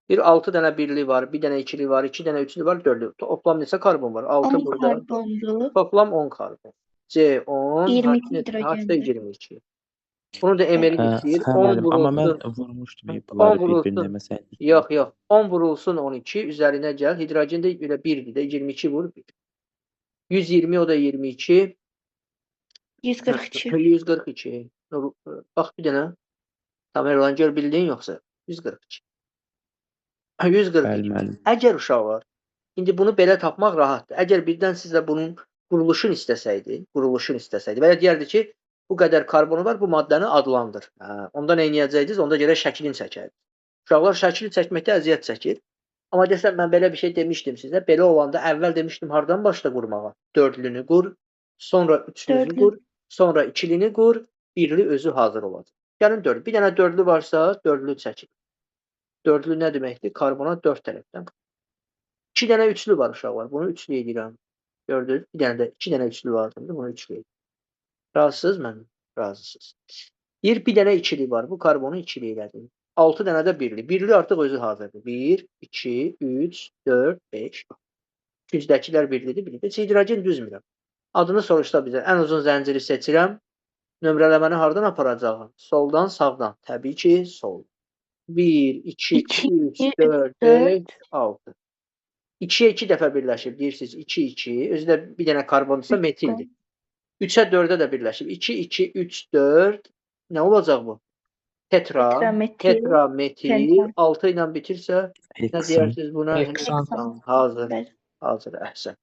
Bir 6 dənə birli var, bir dənə ikili var, 2 dənə üçlü var, dördlü. Toplam neçə karbon var? 6 10 burada. karbonlu. Toplam 10 karbon. C10, 22 H hidrojenli. 22. Bunu da emelik istəyir. Hə 10 müəllim, amma mən vurulsun. vurmuşdum 10 bunları bir-birinə vurulsun. məsələn. Yox, yox. 10 vurulsun 12, üzərinə gəl. Hidrogen də belə 1-dir də, 22 vur 1. 120 o da 22. 142. 142. Bax bir dənə. Tamerlan gör bildin yoxsa? 142. Bəli 142. müəllim. Əgər uşaqlar, indi bunu belə tapmaq rahatdır. Əgər birdən sizə bunun quruluşunu istəsəydi və ya deyərdi ki, bu qədər karbonu var, bu maddəni adlandır. Onda nə edəcəydiniz? Onda görə şəklini çəkərdiniz. Uşaqlar şəkil çəkməkdə əziyyət çəkir. Amma desəm mən belə bir şey demişdim sizə. Belə olanda əvvəl demişdim hardan başla qurmağa? Dördlünü qur, sonra üçlünü qur, sonra ikilini qur, birli özü hazır olacaq. Gəlin dörd. Bir dənə dördlü varsa, dördlü çəkin. Dördlü nə deməkdir? Karbona 4 tərəfdən. 2 dənə üçlü var uşaqlar. Bunu üçlü edirəm. Gördünüz? Bir dənə də 2 dənə üçlü vardı. Bunu üçlü edirəm. Razısınız mənimlə? Razısınız. Bir dənə ikili var. Bu karbonu ikili elədim. 6 dənə də birli. Birli artıq özü hazırdır. 1, 2, 3, 4, 5. Üzdəkilər birlidir. Birlidir. Hidrogen düzmürəm. Adını soruşsa bizə. Ən uzun zənciri seçirəm. Nömrələməni hardan aparacağım? Soldan, sağdan. Təbii ki, sol. 1, 2, 3, 4, 5, 6. 2-yə 2 dəfə birləşib. Deyirsiniz 2, 2. Özü də bir dənə karbondursa metildir. 3-ə 4-ə də birləşib. 2, 2, 3, 4. Nə olacaq bu? Tetrametil. 6 ilə bitirsə nə deyirsiniz buna? Heksan. Hazır. Hazır. Əhsən.